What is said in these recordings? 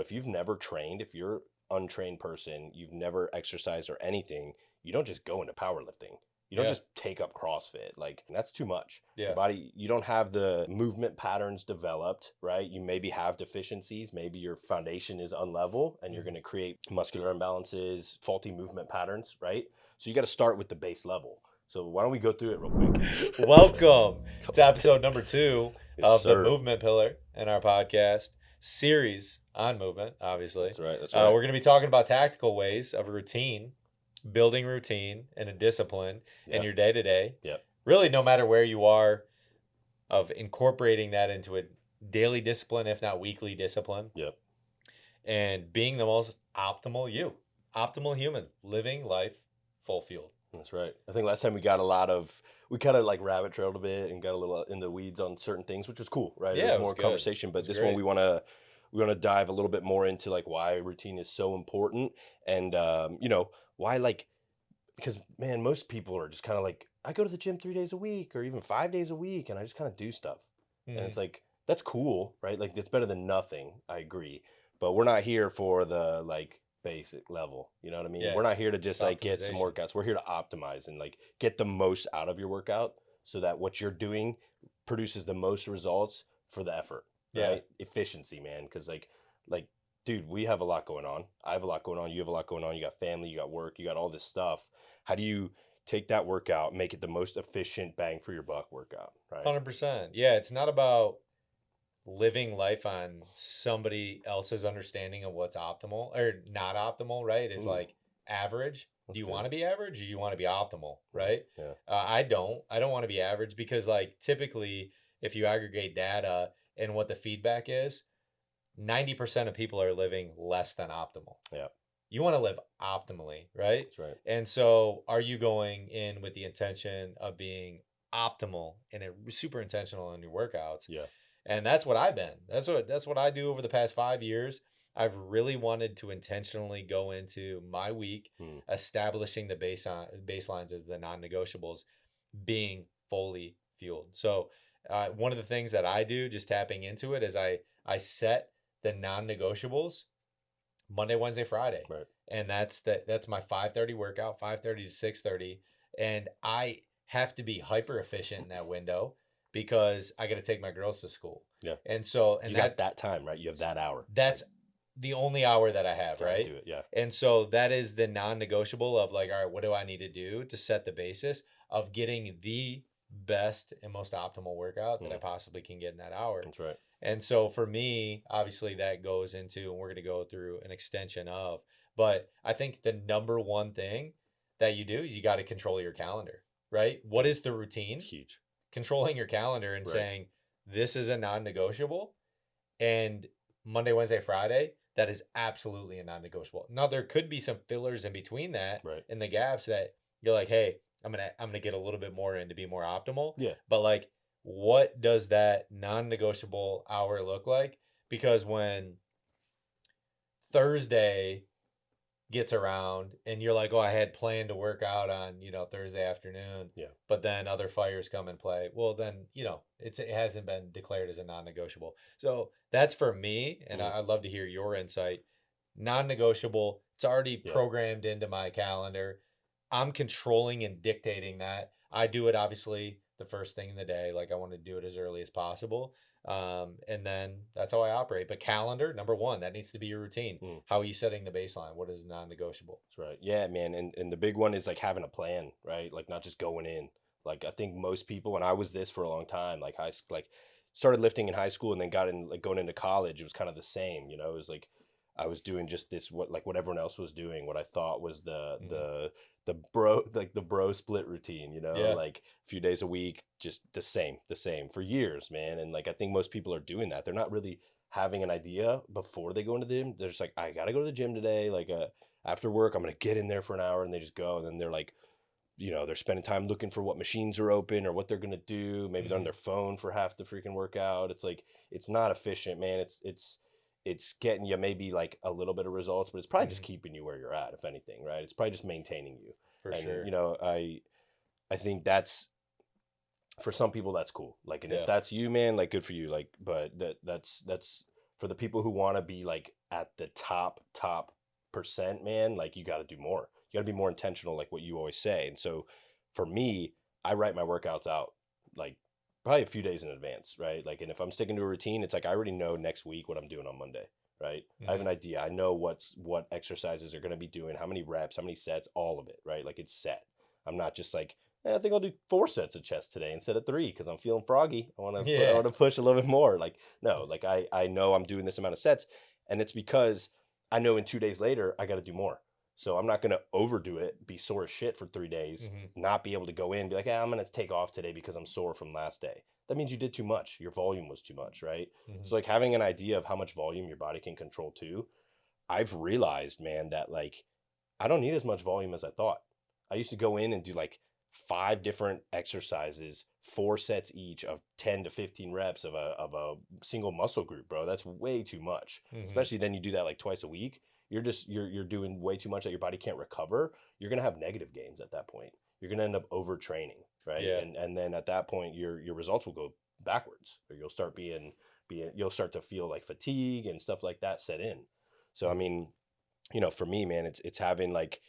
if you've never trained, if you're untrained person, you've never exercised or anything, you don't just go into powerlifting. You don't Yeah. just take up CrossFit. Like, that's too much. Yeah. Your body, you don't have the movement patterns developed, right? You maybe have deficiencies. Maybe your foundation is unlevel and you're going to create muscular imbalances, faulty movement patterns, right? So you got to start with the base level. So why don't we go through it real quick? Welcome to episode number 2 Yes, of the sir. movement pillar in our podcast series on movement, obviously. That's right. That's right. We're going to be talking about tactical ways of routine, building routine and a discipline in your day-to-day. Yep. Really, no matter where you are, of incorporating that into a daily discipline, if not weekly discipline. Yep. And being the most optimal human, living life full fueled. That's right. I think last time we kind of like rabbit trailed a bit and got a little in the weeds on certain things, which was cool, right? Yeah, There's it was more good. conversation, but this one we want to dive a little bit more into like why routine is so important and why, like, because man, most people are just kind of like, I go to the gym 3 days a week or even 5 days a week and I just kind of do stuff. And it's like, that's cool, right? Like, it's better than nothing. I agree. But we're not here for the like basic level. You know what I mean? Yeah. We're not here to just like get some workouts. We're here to optimize and like get the most out of your workout so that what you're doing produces the most results for the effort. Right? Efficiency, man. Because like, dude, we have a lot going on. I have a lot going on. You have a lot going on. You got family, you got work, you got all this stuff. How do you take that workout, make it the most efficient bang for your buck workout? Right? 100%. Yeah, it's not about living life on somebody else's understanding of what's optimal or not optimal, right? It's like average. Do you want to be average or you want to be optimal, right? Yeah. I don't want to be average because like typically if you aggregate data and what the feedback is, 90% of people are living less than optimal. Yeah. You want to live optimally, right? That's right. And so are you going in with the intention of being optimal and super intentional in your workouts? Yeah. And that's what I've been. That's what I do over the past 5 years. I've really wanted to intentionally go into my week, establishing the baselines as the non-negotiables, being fully fueled. So one of the things that I do, just tapping into it, is I set the non-negotiables Monday, Wednesday, Friday. Right. And that's my 5:30 workout, 5:30 to 6:30. And I have to be hyper efficient in that window because I got to take my girls to school. Yeah. And so, and you got that time, right? You have that hour. That's the only hour that I have, right? Do it, yeah. And so that is the non-negotiable of like, all right, what do I need to do to set the basis of getting the best and most optimal workout that I possibly can get in that hour? That's right. And so for me, obviously that goes into, and we're going to go through an extension of, but I think the number one thing that you do is you got to control your calendar, right? What is the routine? Huge. Controlling your calendar and saying, this is a non-negotiable, and Monday, Wednesday, Friday, that is absolutely a non-negotiable. Now there could be some fillers in between that, in the gaps that you're like, hey, I'm gonna get a little bit more in to be more optimal. Yeah. But like, what does that non-negotiable hour look like? Because when Thursday gets around and you're like, oh, I had planned to work out on, Thursday afternoon, but then other fires come and play. Well, then, it hasn't been declared as a non-negotiable. So that's for me. And I'd love to hear your insight. Non-negotiable. It's already programmed into my calendar. I'm controlling and dictating that. I do it obviously the first thing in the day. Like I want to do it as early as possible. And then that's how I operate. But calendar, number one, that needs to be your routine. How are you setting the baseline? What is non-negotiable? That's right. Yeah, man. And the big one is like having a plan, right? Like not just going in. Like I think most people, and I was this for a long time, like started lifting in high school and then got in, like going into college, it was kind of the same, it was like, I was doing just this, what everyone else was doing, what I thought was the bro split routine, like a few days a week, just the same for years, man. And like, I think most people are doing that. They're not really having an idea before they go into the gym. They're just like, I got to go to the gym today. Like after work, I'm going to get in there for an hour, and they just go. And then they're like, they're spending time looking for what machines are open or what they're going to do. Maybe they're on their phone for half the freaking workout. It's like, it's not efficient, man. It's getting you maybe like a little bit of results, but it's probably just keeping you where you're at, if anything, right? It's probably just maintaining you. For sure. I think that's, for some people, that's cool. Like, and if that's you, man, like good for you. Like, but that's for the people who want to be like at the top percent, man, like you got to do more. You got to be more intentional, like what you always say. And so for me, I write my workouts out like probably a few days in advance, right? Like, and if I'm sticking to a routine, it's like I already know next week what I'm doing on Monday, right? I have Mm-hmm. an idea. I know what exercises are going to be doing, how many reps, how many sets, all of it, right? Like it's set. I'm not just like, I think I'll do 4 sets of chest today instead of 3 because I'm feeling froggy. I Yeah. want to push a little bit more. Like no, like I know I'm doing this amount of sets, and it's because I know in 2 days later I got to do more. So I'm not going to overdo it, be sore as shit for 3 days, Mm-hmm. not be able to go in, be like, I'm going to take off today because I'm sore from last day. That means you did too much. Your volume was too much, right? Mm-hmm. So like having an idea of how much volume your body can control too, I've realized, man, that like I don't need as much volume as I thought. I used to go in and do like 5 different exercises, 4 sets each of 10 to 15 reps of a single muscle group, bro. That's way too much. Mm-hmm. Especially then you do that like twice a week. You're doing way too much that your body can't recover. You're gonna have negative gains at that point. You're gonna end up overtraining, right? Yeah. And then at that point your results will go backwards, or you'll start you'll start to feel like fatigue and stuff like that set in. So I Mm-hmm. mean, for me, man, it's having like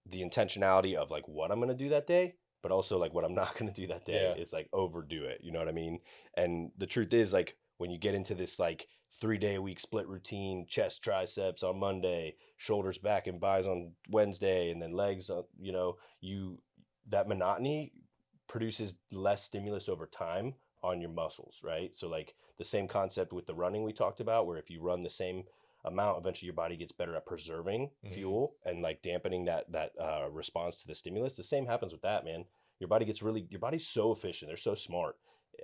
the intentionality of like what I'm gonna do that day, but also like what I'm not gonna do that day Yeah. is like overdo it. You know what I mean? And the truth is, like when you get into this like 3 day a week split routine, chest triceps on Monday, shoulders back and buys on Wednesday, and then legs, you that monotony produces less stimulus over time on your muscles, right? So like the same concept with the running we talked about, where if you run the same amount, eventually your body gets better at preserving Mm-hmm. fuel and like dampening that response to the stimulus. The same happens with that, man. Your body's so efficient. They're so smart.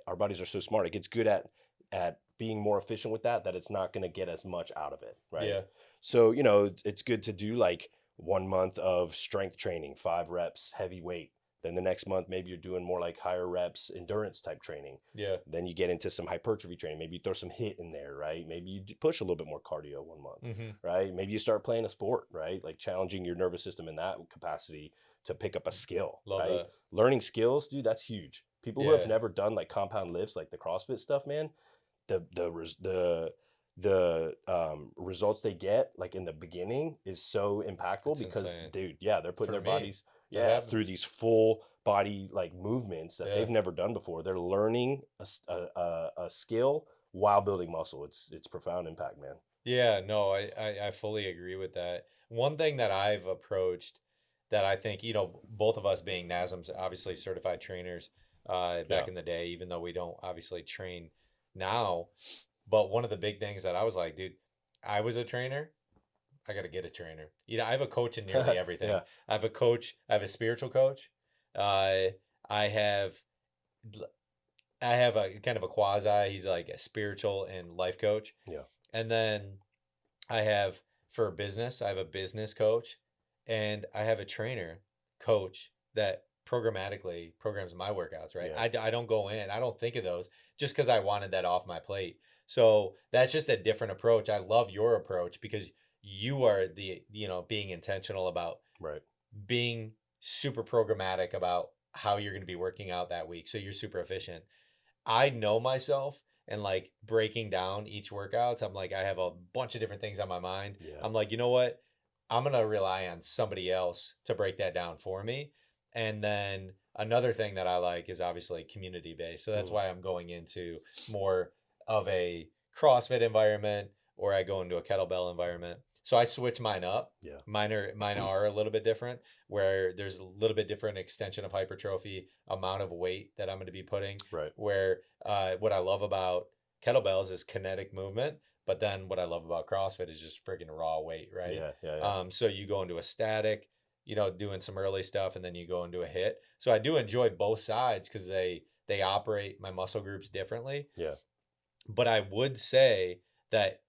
Our bodies are so smart. It gets good at being more efficient with that it's not going to get as much out of it, right? Yeah. So it's good to do like 1 month of strength training, 5 reps, heavy weight. Then the next month, maybe you're doing more like higher reps, endurance type training. Yeah. Then you get into some hypertrophy training. Maybe you throw some hit in there, right? Maybe you push a little bit more cardio 1 month, Mm-hmm. right? Maybe you start playing a sport, right? Like challenging your nervous system in that capacity to pick up a skill, Love right? that. Learning skills, dude, that's huge. People who have Yeah. never done like compound lifts, like the CrossFit stuff, man, the results they get like in the beginning is so impactful It's because, insane. dude, yeah, they're putting For their me, bodies, that yeah, happened. through these full body like movements that Yeah. they've never done before. They're learning a skill while building muscle. It's profound impact, man. Yeah, no, I fully agree with that. One thing that I've approached that I think, both of us being NASMs, obviously certified trainers, Yeah. back in the day, even though we don't obviously train now, but one of the big things that I was like, dude, I was a trainer. I got to get a trainer. I have a coach in nearly everything. Yeah. I have a coach. I have a spiritual coach. Uh, I have I have a kind of a quasi. He's like a spiritual and life coach. Yeah. And then I have for business, I have a business coach, and I have a trainer coach that programmatically programs my workouts, right? Yeah. I don't go in, I don't think of those just because I wanted that off my plate. So that's just a different approach. I love your approach because you are being intentional about Right. being super programmatic about how you're going to be working out that week. So you're super efficient. I know myself and like breaking down each workouts. I'm like, I have a bunch of different things on my mind. Yeah. I'm like, you know what? I'm going to rely on somebody else to break that down for me. And then another thing that I like is obviously community based. So that's Mm. why I'm going into more of a CrossFit environment or I go into a kettlebell environment. So I switch mine up. Yeah. Mine are a little bit different where there's a little bit different extension of hypertrophy, amount of weight that I'm going to be putting. Right. Where what I love about kettlebells is kinetic movement, but then what I love about CrossFit is just freaking raw weight, right? Yeah. Yeah. Yeah. So you go into a static, doing some early stuff, and then you go into a hit. So I do enjoy both sides because they operate my muscle groups differently. Yeah. But I would say that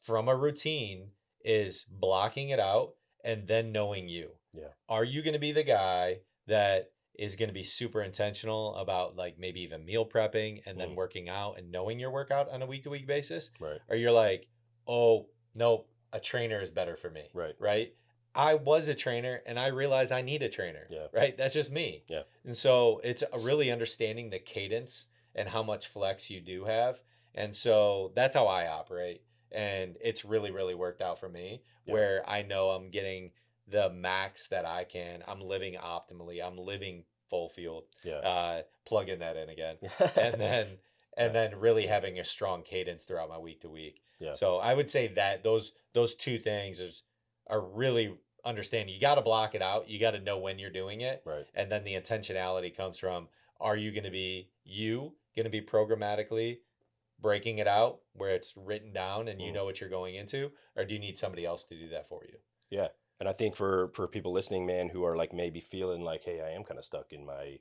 from a routine is blocking it out and then knowing you. Yeah. Are you going to be the guy that is going to be super intentional about like maybe even meal prepping and then working out and knowing your workout on a week to week basis? Right. Or you're like, oh, nope, a trainer is better for me. Right. Right. I was a trainer and I realized I need a trainer. Yeah. Right. That's just me. Yeah. And so it's really understanding the cadence and how much flex you do have And so that's how I operate. And it's really, really worked out for me Yeah. where I know I'm getting the max that I can. I'm living optimally. I'm living full field. Yeah. Plugging that in again. Yeah. And then and then really having a strong cadence throughout my week to week. Yeah. So I would say that those two things are really understanding. You got to block it out. You got to know when you're doing it. Right. And then the intentionality comes from, are you going to be programmatically breaking it out where it's written down and you know what you're going into, or do you need somebody else to do that for you? Yeah. And I think for people listening, man, who are like maybe feeling like, hey, I am kind of stuck in my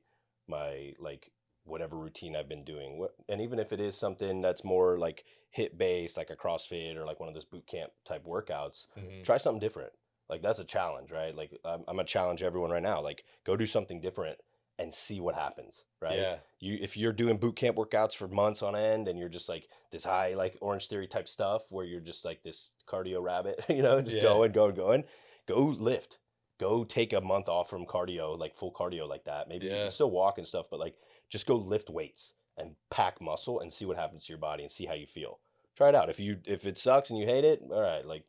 like whatever routine I've been doing. And even if it is something that's more like hit based, like a CrossFit or like one of those boot camp type workouts, try something different. Like that's a challenge, right? Like I'm gonna challenge everyone right now. Like go do something different and see what happens, right? Yeah. If you're doing boot camp workouts for months on end and you're just like this high like Orange Theory type stuff where you're just like this cardio rabbit, just Yeah. going, go lift. Go take a month off from cardio, like full cardio like that. Maybe you can still walk and stuff, but like just go lift weights and pack muscle and see what happens to your body and see how you feel. Try it out. If it sucks and you hate it, all right, like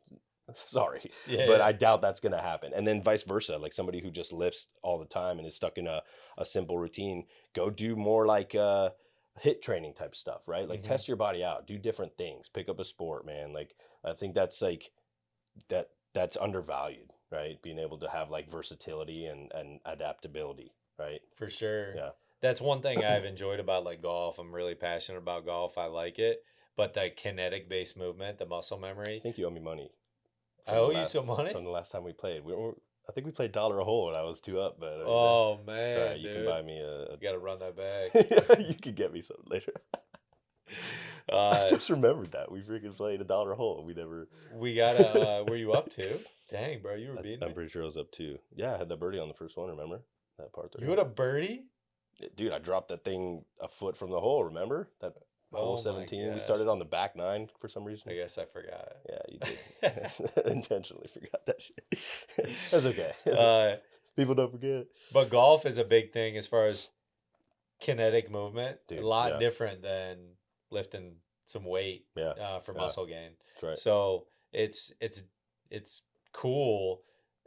sorry. But I doubt that's going to happen. And then vice versa, like somebody who just lifts all the time and is stuck in a simple routine, go do more like hit training type stuff, right? Like test your body out, do different things, pick up a sport, man. Like I think that's like that's undervalued, right? Being able to have like versatility and adaptability, right? For sure. Yeah. That's one thing I've enjoyed about like golf. I'm really passionate about golf. I like it. But the kinetic based movement, the muscle I memory. think you owe me money I owe you some money? from the last time we played. I think we played dollar a hole and I was 2 up, but I mean, Oh it's all right. man, You can dude. buy me You gotta run that back. you can get me something later. I Uh just remembered that we freaking played a dollar hole. We never. we gotta were you up to? Dang, bro, you were beating I'm me. pretty sure I was up 2. Yeah, I had that birdie on the first one. Remember that part You three? had a birdie? Dude, I dropped that thing a foot from the hole. Remember that hole Oh my 17? We gosh. started on the back 9 for some reason. I guess I forgot. Yeah, you did. Intentionally forgot that shit. That's okay. People don't forget. But golf is a big thing as far as kinetic movement. Dude, A lot yeah. different than lifting some weight for muscle gain. That's right. So it's cool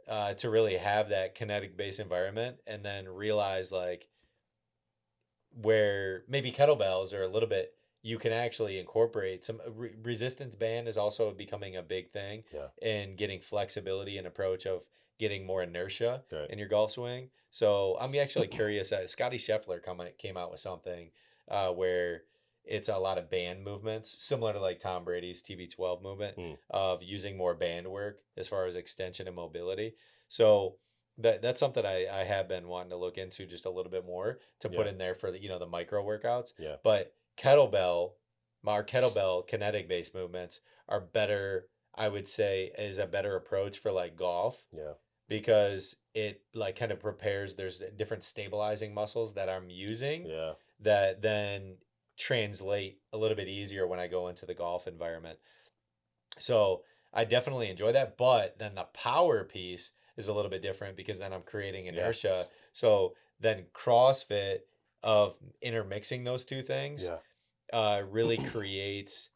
to really have that kinetic based environment and then realize like where maybe kettlebells are a little bit, you can actually incorporate some resistance band is also becoming a big thing in getting flexibility and approach of getting more inertia in your golf swing. So I'm actually curious. Scotty Scheffler came out with something where it's a lot of band movements, similar to like Tom Brady's TB12 movement of using more band work as far as extension and mobility. So that's something I have been wanting to look into just a little bit more to put in there for the the micro workouts. Yeah. But our kettlebell kinetic based movements are better. I would say is a better approach for like golf. Yeah. Because it like kind of prepares. There's different stabilizing muscles that I'm using. Yeah. That then translate a little bit easier when I go into the golf environment. So I definitely enjoy that. But then the power piece is a little bit different because then I'm creating inertia. So then CrossFit of intermixing those two things really creates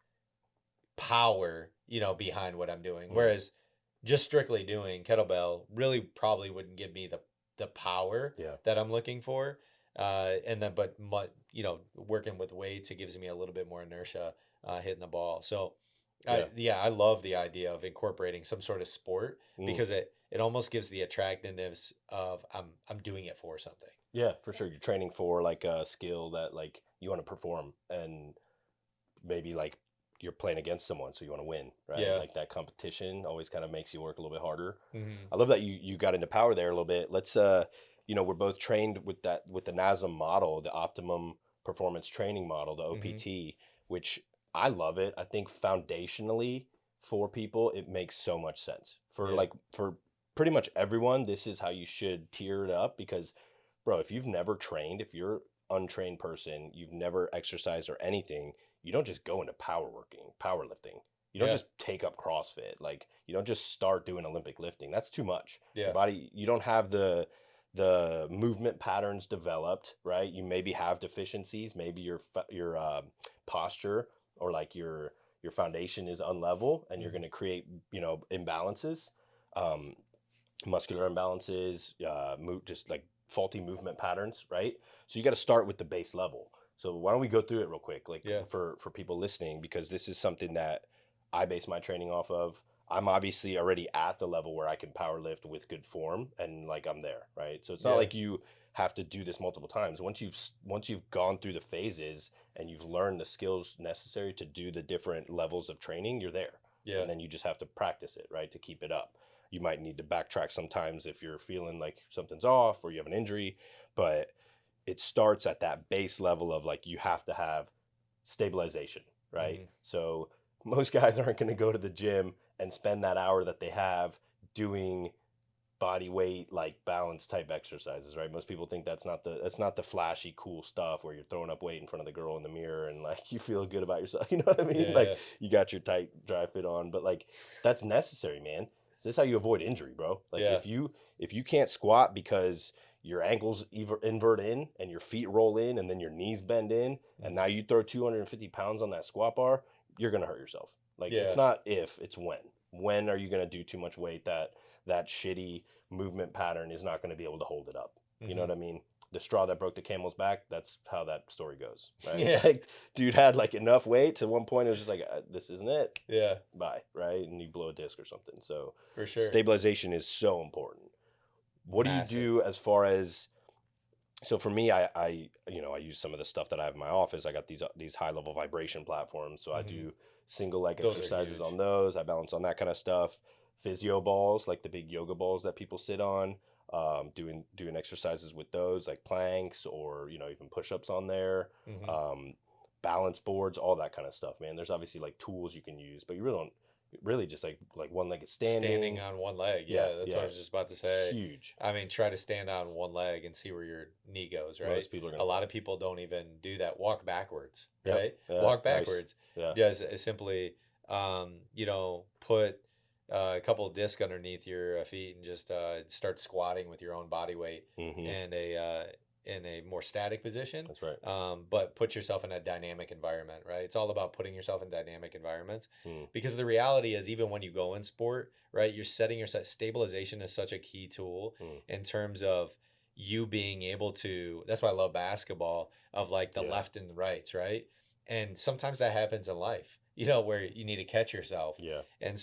power, behind what I'm doing. Whereas just strictly doing kettlebell really probably wouldn't give me the power that I'm looking for. And then, but working with weights, it gives me a little bit more inertia hitting the ball. So I love the idea of incorporating some sort of sport because it almost gives the attractiveness of I'm doing it for something. Yeah, for sure. You're training for like a skill that like you want to perform and maybe like you're playing against someone, so you want to win, right? Yeah. Like that competition always kind of makes you work a little bit harder. Mm-hmm. I love that you got into power there a little bit. Let's we're both trained with the NASM model, the optimum performance training model, the OPT, which I love it. I think foundationally for people, it makes so much sense. For pretty much everyone, this is how you should tier it up because, bro, if you've never trained, if you're untrained person, you've never exercised or anything, you don't just go into powerlifting. You don't just take up CrossFit. Like you don't just start doing Olympic lifting. That's too much. Your body, you don't have the movement patterns developed, right? You maybe have deficiencies. Maybe your posture or like your foundation is unlevel, and you're going to create, imbalances, um, muscular imbalances, just like faulty movement patterns, right? So you got to start with the base level. So why don't we go through it real quick, like Yeah. for people listening, because this is something that I base my training off of. I'm obviously already at the level where I can power lift with good form, and like I'm there, right? So it's not Yeah. like you have to do this multiple times. Once you've gone through the phases and you've learned the skills necessary to do the different levels of training, you're there. Yeah. And then you just have to practice it, right, to keep it up. You might need to backtrack sometimes if you're feeling like something's off or you have an injury, but it starts at that base level of like you have to have stabilization, right? So most guys aren't going to go to the gym and spend that hour that they have doing body weight like balance type exercises, right? Most people think that's not the flashy cool stuff where you're throwing up weight in front of the girl in the mirror and like you feel good about yourself. You know what I mean? Yeah. Like you got your tight dry fit on, but like that's necessary, man. So this is how you avoid injury, bro. Like Yeah. if you can't squat because your ankles invert in and your feet roll in and then your knees bend in, and now you throw 250 pounds on that squat bar, you're gonna hurt yourself. Like Yeah. it's not if, it's when. When are you gonna do too much weight that shitty movement pattern is not going to be able to hold it up? You know what I mean? The straw that broke the camel's back, that's how that story goes, right? Yeah. Like dude had like enough weight to one point it was just like this isn't it. Yeah. Bye, right? And you blow a disc or something. So For sure. stabilization is so important. What do you Massive. do as far as, so for me, I use some of the stuff that I have in my office. I got these high level vibration platforms, so I do single leg Those are exercises huge. on those. I balance on that kind of stuff. Physio balls, like the big yoga balls that people sit on. Doing exercises with those, like planks or even push ups on there. Balance boards, all that kind of stuff, man. There's obviously like tools you can use, but you really don't really just like one legged Standing standing. on one leg. Yeah, Yeah, that's what I yeah, was just about to say. huge. I mean, try to stand on one leg and see where your knee goes, right? Most people are A gonna lot fall. of people don't even do that. Walk backwards, Yep. right? Yeah, Walk nice. backwards. Yeah. Just simply, put a couple of discs underneath your feet and just start squatting with your own body weight and in a more static position. That's right. But put yourself in a dynamic environment, right? It's all about putting yourself in dynamic environments because the reality is, even when you go in sport, right, you're setting yourself. Stabilization is such a key tool in terms of you being able to. That's why I love basketball, of like the left and the rights, right? And sometimes that happens in life, where you need to catch yourself. Yeah. And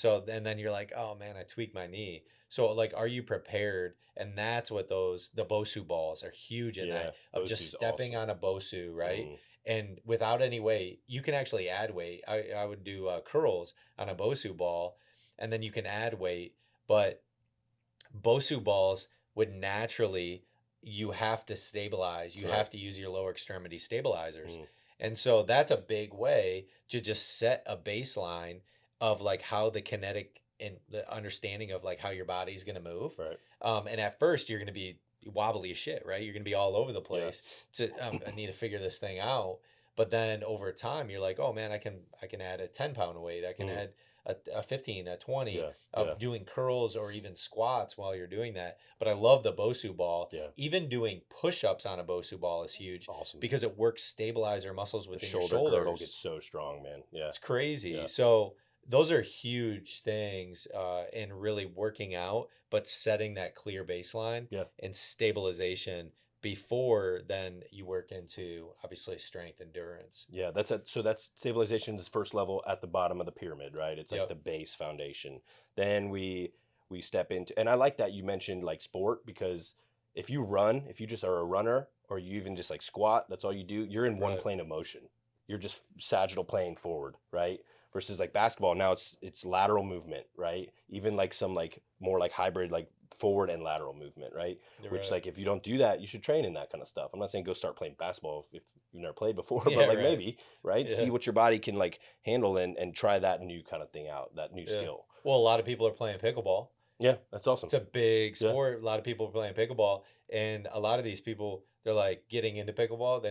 then you're like, oh man, I tweaked my knee. So like, are you prepared? And that's what the Bosu balls are huge in that, of just Bosu's stepping awesome. on a Bosu, right? And without any weight, you can actually add weight. I would do curls on a Bosu ball, and then you can add weight. But Bosu balls would naturally, you have to stabilize. You have to use your lower extremity stabilizers. And so that's a big way to just set a baseline of like how the kinetic and the understanding of like how your body's going to move. Right. And at first you're going to be wobbly as shit, right? You're going to be all over the place. I need to figure this thing out. But then over time you're like, oh man, I can add a 10-pound weight. I can add a 15, a 20 of doing curls or even squats while you're doing that. But I love the Bosu ball. Yeah. Even doing push-ups on a Bosu ball is huge. Awesome. Because it works stabilizer muscles within your shoulder shoulders. girdle gets so strong, man. Yeah. It's crazy. Yeah. So those are huge things in really working out, but setting that clear baseline and stabilization before then you work into obviously strength, endurance. Yeah, so that's stabilization's first level at the bottom of the pyramid, right? It's like the base foundation. Then we step into, and I like that you mentioned like sport, because if you just are a runner, or you even just like squat, that's all you do, you're in one plane of motion. You're just sagittal plane forward, right? Versus like basketball, now it's lateral movement, right? Even like some like more like hybrid, like forward and lateral movement, right? Which like if you don't do that, you should train in that kind of stuff. I'm not saying go start playing basketball if you've never played before, but like maybe, right? See what your body can like handle, and try that new kind of thing out, that new skill. Well, a lot of people are playing pickleball. Yeah, that's awesome. It's a big sport. A lot of people are playing pickleball, and a lot of these people, they're like getting into pickleball.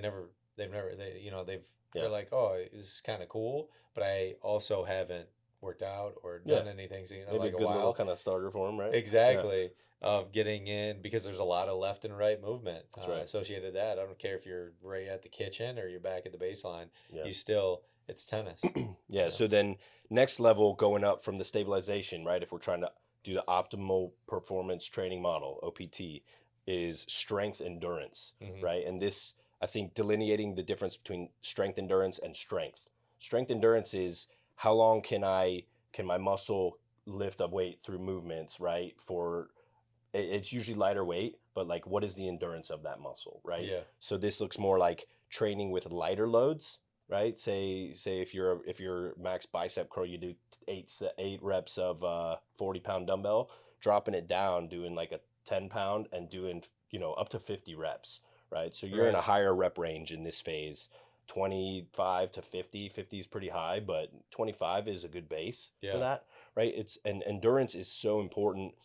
They're like, oh, this is kind of cool, but I also haven't worked out or done anything in maybe like a a good while. little kind of starter for them, right? Exactly. Of getting in, because there's a lot of left and right movement That's right. associated with that. I don't care if you're right at the kitchen or you're back at the baseline. You still It's tennis. Yeah. Yeah. So then next level going up from the stabilization, right? If we're trying to do the optimal performance training model, OPT, is strength endurance, Hmm. right? And this, I think, delineating the difference between strength endurance and strength. Strength endurance is how long can my muscle lift a weight through movements, right? It's usually lighter weight, but like what is the endurance of that muscle, right? Yeah. So this looks more like training with lighter loads, right? Say if you're max bicep curl, you do eight reps of 40-pound dumbbell, dropping it down, doing like a 10-pound and doing up to 50 reps, right? So you're in Right. a higher rep range in this phase. 25 to 50. 50 is pretty high, but 25 is a good base for Yeah. that, right? It's and endurance is so important,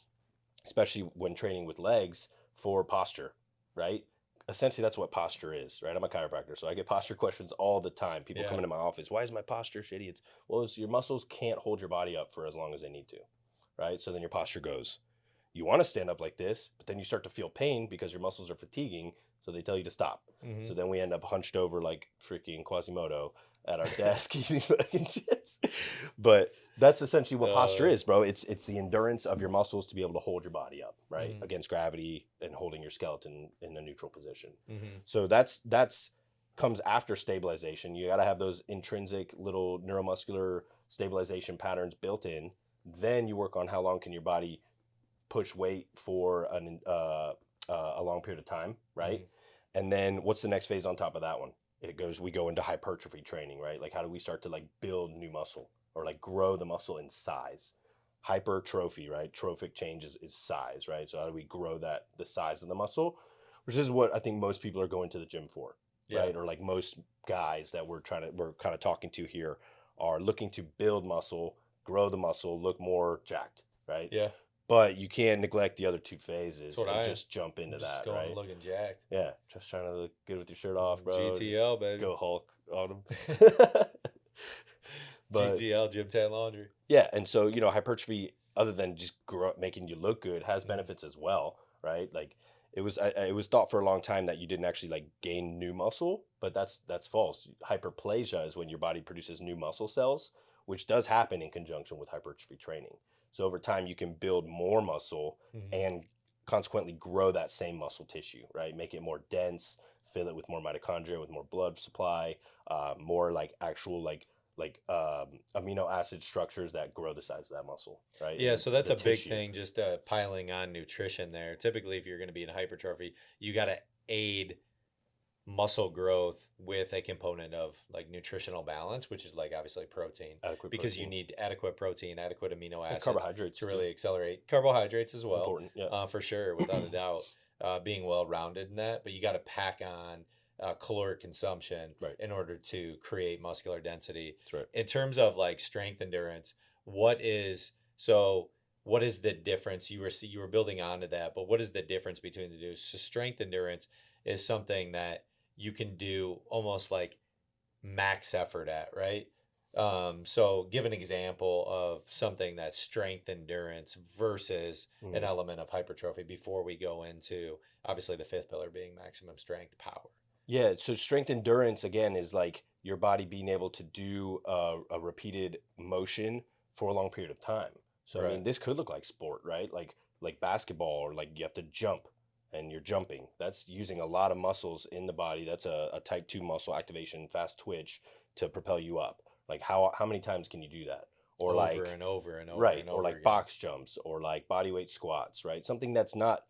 especially when training with legs, for posture, right? Essentially, that's what posture is, right? I'm a chiropractor, so I get posture questions all the time. People come Yeah. into my office, why is my posture shitty? It's your muscles can't hold your body up for as long as they need to, right? So then your posture goes. You want to stand up like this, but then you start to feel pain because your muscles are fatiguing, so they tell you to stop. Hmm. So then we end up hunched over like freaking Quasimodo at our desk eating fucking chips. But that's essentially what posture Uh, is, bro. It's the endurance of your muscles to be able to hold your body up, right, hmm. against gravity and holding your skeleton in a neutral position. Hmm. So that's comes after stabilization. You got to have those intrinsic little neuromuscular stabilization patterns built in. Then you work on how long can your body push weight for a long period of time, right? Hmm. And then what's the next phase on top of that one? We go into hypertrophy training, right? Like how do we start to like build new muscle or like grow the muscle in size? Hypertrophy, right? Trophic change is size, right? So how do we grow the size of the muscle, which is what I think most people are going to the gym for, Yeah. right? Or like most guys that we're kind of talking to here are looking to build muscle, grow the muscle, look more jacked, right? Yeah. But you can't neglect the other two That's phases what and I am. just jump I'm into just that, going right? looking jacked. Yeah, just trying to look good with your shirt off, bro. Just GTL, baby. go Hulk on them. But GTL, Gym Tan Laundry. yeah, and so hypertrophy, other than just making you look good, has Hmm. benefits as well, right? Like it was thought for a long time that you didn't actually like gain new muscle, but that's false. Hyperplasia is when your body produces new muscle cells, which does happen in conjunction with hypertrophy training. So over time, you can build more muscle Hmm. and consequently grow that same muscle tissue, right? Make it more dense, fill it with more mitochondria, with more blood supply, more like actual amino acid structures that grow the size of that muscle, right? Yeah, And so that's the a big tissue. thing, just piling on nutrition there. Typically, if you're going to be in hypertrophy, you got to aid muscle growth with a component of like nutritional balance, which is like obviously protein, Adequate because you protein need adequate protein, adequate amino and acids carbohydrates to too. really accelerate carbohydrates as well, Important, yeah. for sure, without a doubt, being well rounded in that. But you got to pack on caloric consumption Right. in order to create muscular density. That's right. In terms of like strength endurance, what is so? What is the difference? You were building onto that, but what is the difference between the two? So strength endurance is something that you can do almost like max effort at, right? So give an example of something that's strength endurance versus an Mm. element of hypertrophy before we go into obviously the fifth pillar being maximum strength power. Yeah, so strength endurance again is like your body being able to do a repeated motion for a long period of time. So I Right. mean, this could look like sport, right? Like basketball, or like you have to jump and you're jumping. That's using a lot of muscles in the body. That's a type 2 muscle activation, fast twitch to propel you up. Like how many times can you do that? Or Over like and over and over right, and or over like again. box jumps or like body weight squats, right? Something that's not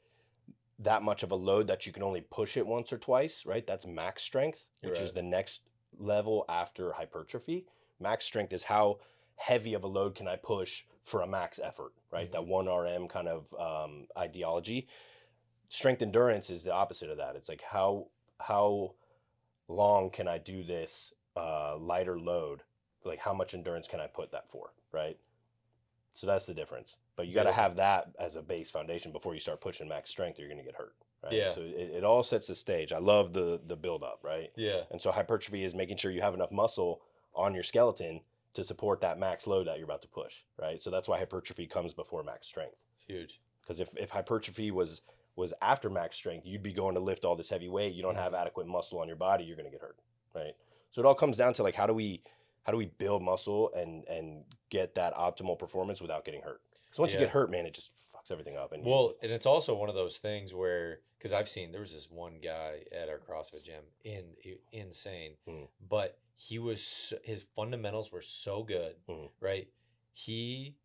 that much of a load that you can only push it once or twice, right? That's max strength, You're which is right. the next level after hypertrophy. Max strength is how heavy of a load can I push for a max effort, right? That Hmm. 1 RM kind of ideology. Strength endurance is the opposite of that. It's like how long can I do this lighter load? Like how much endurance can I put that for, right? So that's the difference. But you got to Beautiful. have that as a base foundation before you start pushing max strength, or you're going to get hurt, right? Yeah. So it all sets the stage. I love the build up, right? Yeah. And so hypertrophy is making sure you have enough muscle on your skeleton to support that max load that you're about to push, right? So that's why hypertrophy comes before max strength. Huge. Because if hypertrophy was after max strength, you'd be going to lift all this heavy weight. You don't have Hmm. adequate muscle on your body, you're going to get hurt, right? So it all comes down to like how do we how do we build muscle and get that optimal performance without getting hurt? Because once you Yeah. get hurt, man, it just fucks everything up. And Well, and it's also one of those things where, because I've seen, there was this one guy at our CrossFit gym, insane, mm, but his fundamentals were so good, mm, right? He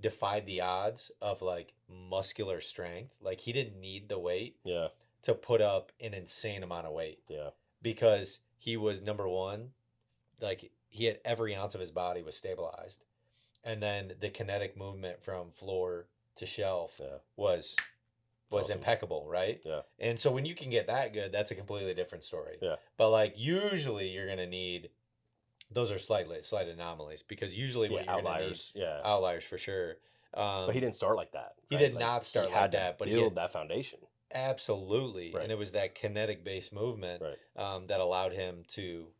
defied the odds of like muscular strength. Like he didn't need the weight yeah, to put up an insane amount of weight yeah, because he was number one, like he had every ounce of his body was stabilized. And then the kinetic movement from floor to shelf yeah, was awesome, impeccable, right? yeah, And so when you can get that good, that's a completely different story. yeah, But like usually you're gonna need, those are slight anomalies, because usually yeah, what you're gonna need, outliers, yeah. outliers for sure. But he didn't start like that, He right? did Like not he start like had to that, but he had build that foundation, absolutely, right? and it was that kinetic based movement Right. that allowed him to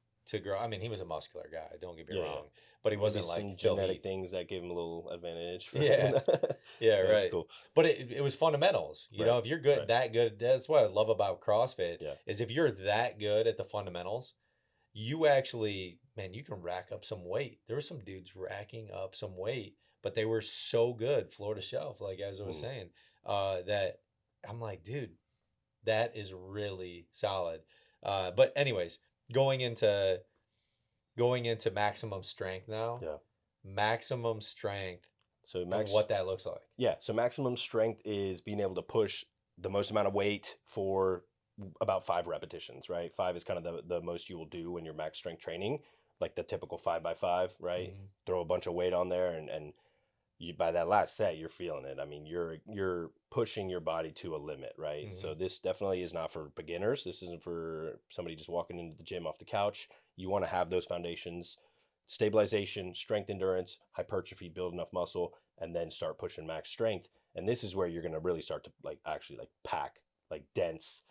grow. I mean, he was a muscular guy. Don't get me Yeah, yeah. wrong, but he Maybe wasn't like some Phil genetic Heath. things that gave him a little advantage. For Yeah, yeah, That's right. cool. But it was fundamentals. You Right. know, if you're good, Right. that good, that's what I love about CrossFit Yeah. is if you're that good at the fundamentals, you actually, man, you can rack up some weight. There were some dudes racking up some weight, but they were so good floor to shelf, like as I was Mm. saying, that I'm like, dude, that is really solid. But anyways, going into going into maximum strength now, Yeah. maximum strength So and max. what that looks like. Yeah. So maximum strength is being able to push the most amount of weight for about 5 repetitions, right? 5 is kind of the most you will do when you're max strength training, like the typical 5 by 5, right? Mm-hmm. Throw a bunch of weight on there, and you, by that last set, you're feeling it. I mean, you're pushing your body to a limit, right? Mm-hmm. So this definitely is not for beginners. This isn't for somebody just walking into the gym off the couch. You want to have those foundations: stabilization, strength, endurance, hypertrophy, build enough muscle, and then start pushing max strength. And this is where you're going to really start to like actually like pack like dense,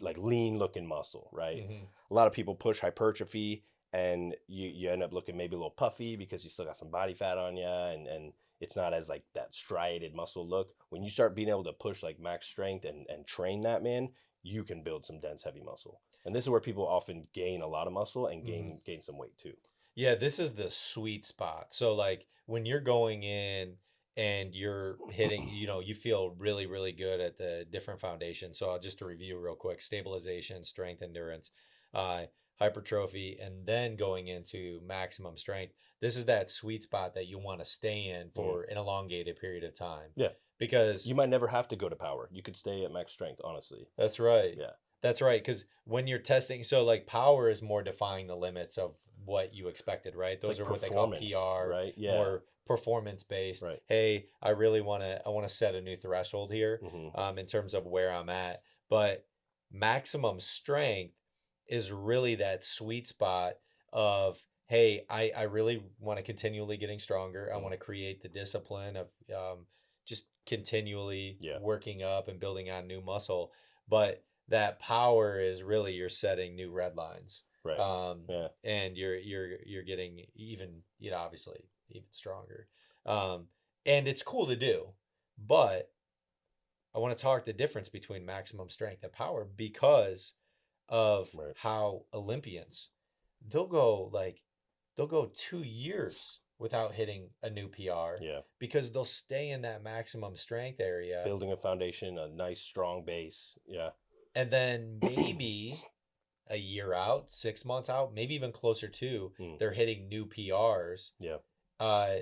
like lean looking muscle, right? Mm-hmm. A lot of people push hypertrophy and you end up looking maybe a little puffy because you still got some body fat on you, and it's not as like that striated muscle look. When you start being able to push like max strength and train that, man, you can build some dense heavy muscle. And this is where people often gain a lot of muscle and Mm-hmm. gain some weight too. Yeah, this is the sweet spot. So like when you're going in and you're hitting, you feel really, really good at the different foundations. So just to review real quick: stabilization, strength, endurance, uh, hypertrophy, and then going into maximum strength. This is that sweet spot that you want to stay in for an elongated period of time. Yeah. Because You might never have to go to power. You could stay at max strength, honestly. that's right. Yeah. That's right. Because when you're testing, so like power is more defying the limits of what you expected, right? Those It's are like what they call performance, PR, right? Yeah. more performance based. Right. Hey, I want to set a new threshold here, Mm-hmm. in terms of where I'm at. But maximum strength is really that sweet spot of, hey, I really want to continually getting stronger. I want to create the discipline of just continually Yeah. working up and building on new muscle. But that power is really you're setting new red lines. Right. Yeah. And you're getting even, obviously even stronger. And it's cool to do, but I want to talk the difference between maximum strength and power because of Right. how Olympians, they'll go 2 years without hitting a new PR. Yeah. Because they'll stay in that maximum strength area. Building a foundation, a nice strong base. Yeah. And then maybe a year out, 6 months out, maybe even closer to, they're hitting new PRs. Yeah.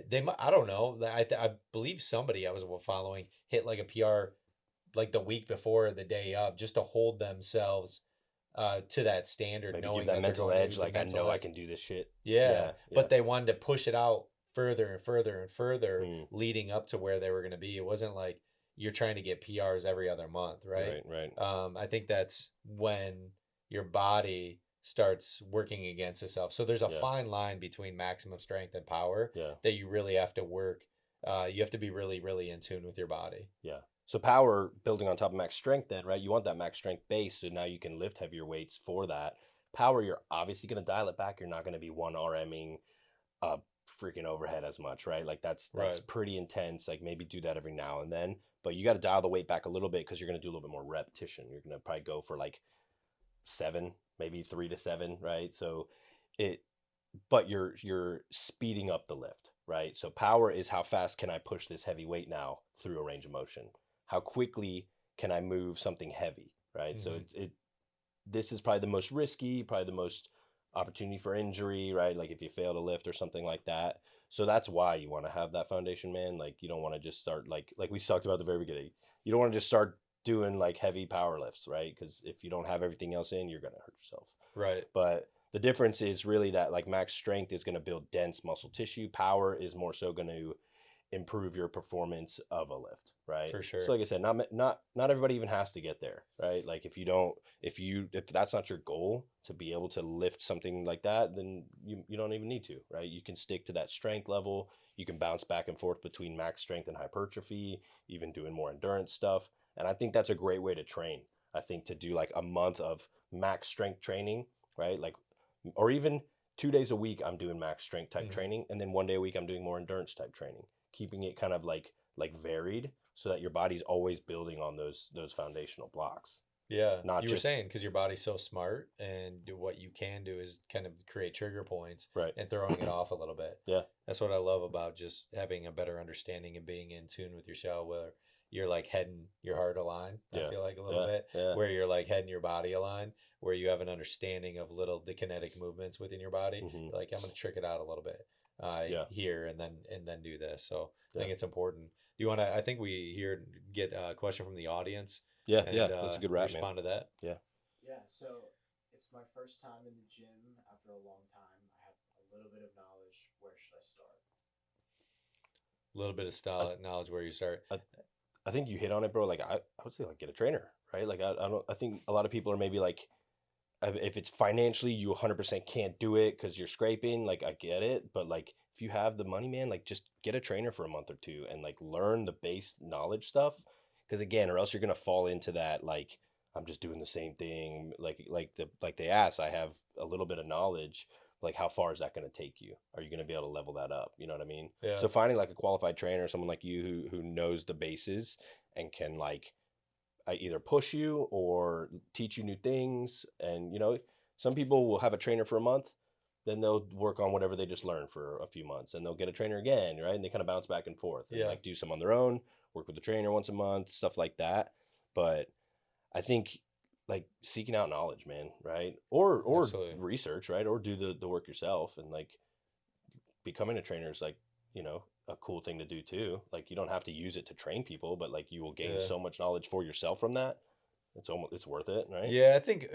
They might, I don't know. I believe somebody I was following hit like a PR like the week before or the day of, just to hold themselves to that standard, Maybe knowing give that that they're mental going to edge, use a like I mental know I edge. can do this shit. Yeah, Yeah. but they wanted to push it out further and further and further, Mm. leading up to where they were going to be. It wasn't like you're trying to get PRs every other month, right? Right. I think that's when your body starts working against itself. So there's a Yeah. fine line between maximum strength and power Yeah. that you really have to work. You have to be really, really in tune with your body. Yeah. So power building on top of max strength then, right? You want that max strength base, so now you can lift heavier weights for that. Power, you're obviously going to dial it back. You're not going to be 1 RMing freaking overhead as much, right? Like that's Right. pretty intense. Like maybe do that every now and then, but you got to dial the weight back a little bit because you're going to do a little bit more repetition. You're going to probably go for like 7, maybe 3 to 7, right? So it but you're speeding up the lift, right? So power is how fast can I push this heavy weight now through a range of motion? How quickly can I move something heavy, right? So Mm-hmm. it this is probably the most risky, probably the most opportunity for injury, right? Like if you fail to lift or something like that. So that's why you want to have that foundation, man. Like you don't want to just start like we talked about at the very beginning. You don't want to just start doing like heavy power lifts, right? Because if you don't have everything else in, you're gonna hurt yourself. Right. But the difference is really that like max strength is going to build dense muscle tissue. Power is more so going to improve your performance of a lift, right? For So sure. like I said, not everybody even has to get there, right? Like if that's not your goal to be able to lift something like that, then you don't even need to, right? You can stick to that strength level. You can bounce back and forth between max strength and hypertrophy, even doing more endurance stuff. And I think that's a great way to train. I think to do like a month of max strength training, right? Like, or even 2 days a week, I'm doing max strength type Mm-hmm. training. And then one day a week, I'm doing more endurance type training, keeping it kind of like varied so that your body's always building on those foundational blocks. Yeah, Not you were just saying because your body's so smart, and what you can do is kind of create trigger points right. and throwing it off a little bit. Yeah. That's what I love about just having a better understanding and being in tune with your shell, where you're like head and your heart align. I Yeah. feel like a little Yeah. bit, Yeah. where you're like head and your body align, where you have an understanding of the kinetic movements within your body. Mm-hmm. You're like, I'm gonna trick it out a little bit, Yeah. here and then do this. So I Yeah. think it's important. Do you want to? I think we here get a question from the audience Yeah. Yeah. and That's a good wrap, man. respond to that. Yeah. Yeah, so it's my first time in the gym after a long time. I have a little bit of knowledge. Where should I start? A little bit of I, style knowledge where you start. I, I think you hit on it, bro. Like I would say like get a trainer, right? Like I don't I think a lot of people are maybe like if it's financially you 100% can't do it because you're scraping, like I get it, but like if you have the money, man, like just get a trainer for a month or two and like learn the base knowledge stuff, because again, or else you're gonna fall into that like I'm just doing the same thing, like they ask, I have a little bit of knowledge, like how far is that going to take you? Are you going to be able to level that up? You know what I mean? Yeah. So finding like a qualified trainer, someone like you who knows the bases and can like either push you or teach you new things. And some people will have a trainer for a month, then they'll work on whatever they just learned for a few months, and they'll get a trainer again, right? And they kind of bounce back and forth and Yeah. like do some on their own, work with the trainer once a month, stuff like that. But I think like seeking out knowledge, man, right? Or Absolutely. research, right? Or do the work yourself. And like becoming a trainer is like, a cool thing to do too. Like you don't have to use it to train people, but like you will gain Yeah. so much knowledge for yourself from that. It's worth it, right? Yeah, I think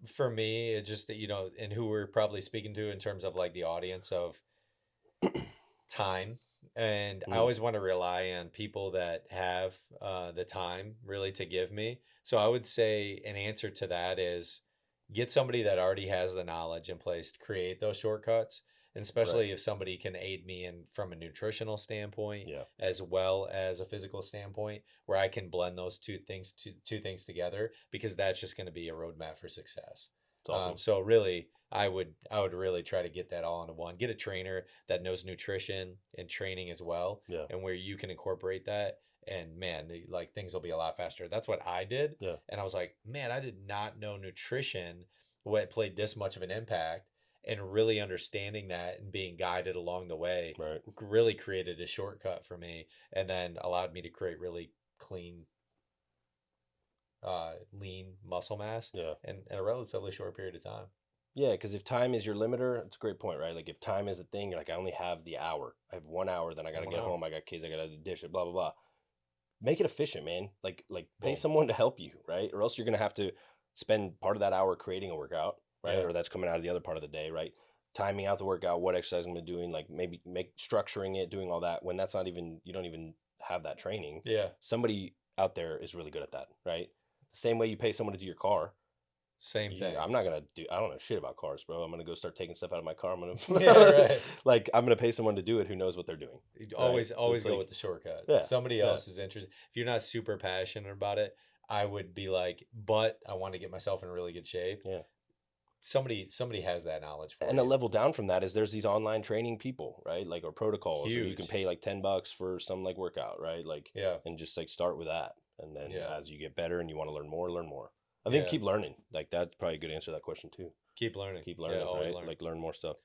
for me, it just that and who we're probably speaking to in terms of like the audience of time. And I Mm, always want to rely on people that have the time really to give me. So I would say an answer to that is get somebody that already has the knowledge in place to create those shortcuts. And right. especially if somebody can aid me in from a nutritional standpoint Yeah. as well as a physical standpoint, where I can blend those two things together, because that's just going to be a roadmap for success. It's awesome. So really, I would really try to get that all into one. Get a trainer that knows nutrition and training as well, Yeah. and where you can incorporate that. And man, like things will be a lot faster. That's what I did, Yeah. and I was like, man, I did not know nutrition what played this much of an impact. And really understanding that and being guided along the way Right. really created a shortcut for me, and then allowed me to create really clean, lean muscle mass Yeah. in a relatively short period of time. Yeah, because if time is your limiter, it's a great point, right? Like if time is the thing, you're like, I only have the hour. I have 1 hour, then I gotta One get hour. home. I got kids, I gotta dish it, blah blah blah. Make it efficient, man. Like pay Boom. someone to help you, right? Or else you're gonna have to spend part of that hour creating a workout, right? Yeah. Or that's coming out of the other part of the day, right? Timing out the workout, what exercise I'm doing, like maybe make structuring it, doing all that when that's not even you don't even have that training. Yeah. Somebody out there is really good at that, right? The same way you pay someone to do your car. Same thing. I'm not gonna do. I don't know shit about cars, bro. I'm gonna go start taking stuff out of my car. I'm gonna, Yeah, right. like, I'm gonna pay someone to do it who knows what they're doing. Always, So always it's go like, with the shortcut. yeah, Somebody yeah, else is interested. If you're not super passionate about it, I would be like, but I want to get myself in really good shape. yeah. Somebody has that knowledge for And a you. level down from that is there's these online training people, right? Like, or protocols, or you can Huge. pay like $10 for some like workout, right? Like, Yeah. and just like start with that, and then Yeah. as you get better and you want to learn more, learn more. I think Yeah. keep learning. Like that's probably a good answer to that question too. Keep learning. Keep Yeah, learning, always right? learn. Like learn more stuff.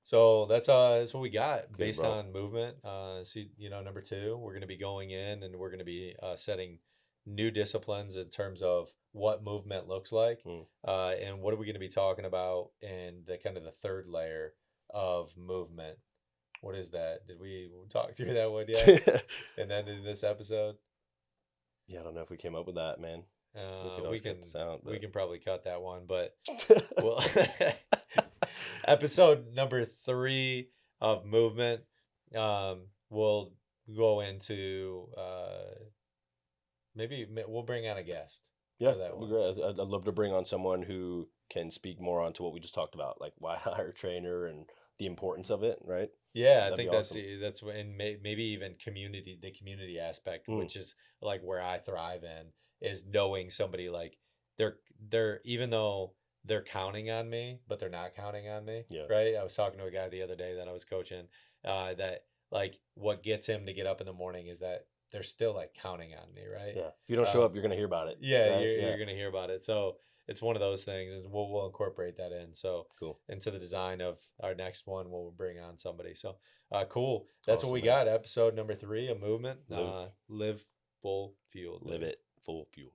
So that's what we got Good, based bro. on movement. So number 2, we're going to be going in and we're going to be setting new disciplines in terms of what movement looks like, and what are we going to be talking about in the kind of the third layer of movement. What is that? Did we talk through that one yet? And then in this episode, Yeah, I don't know if we came up with that, man. We could uh, we always can cut this out, we but can probably cut that one, but well, episode number 3 of movement, we'll go into maybe we'll bring on a guest yeah, for that that'd be one. great. I'd love to bring on someone who can speak more onto what we just talked about, like why hire a trainer and the importance of it, right? Yeah, I That'd be think awesome. that's and maybe even the community aspect, Mm. which is like where I thrive in, is knowing somebody like they're even though they're counting on me, but they're not counting on me, Yeah. right? I was talking to a guy the other day that I was coaching, that like what gets him to get up in the morning is that they're still like counting on me, right? Yeah. If you don't show up, you're gonna hear about it. Yeah, Right? you're gonna hear about it. So it's one of those things, and we'll incorporate that in. So Cool. into the design of our next one, we'll bring on somebody. So cool. That's Awesome, what we man. got. Episode number 3, a movement. Live. Live full fueled. Live it full fuel.